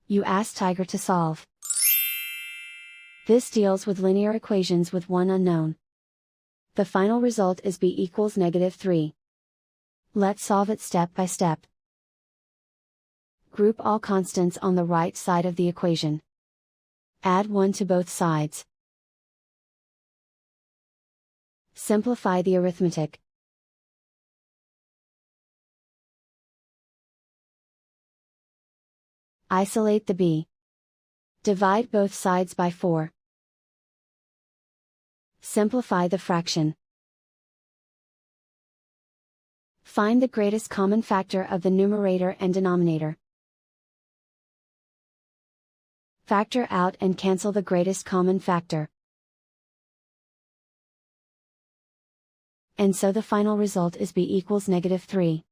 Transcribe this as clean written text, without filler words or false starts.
You ask Tiger to solve. This deals with linear equations with one unknown. The final result is b equals -3. Let's solve it step by step. Group all constants on the right side of the equation. Add 1 to both sides. Simplify the arithmetic. Isolate the b. Divide both sides by 4. Simplify the fraction. Find the greatest common factor of the numerator and denominator. Factor out and cancel the greatest common factor. And so the final result is b equals -3.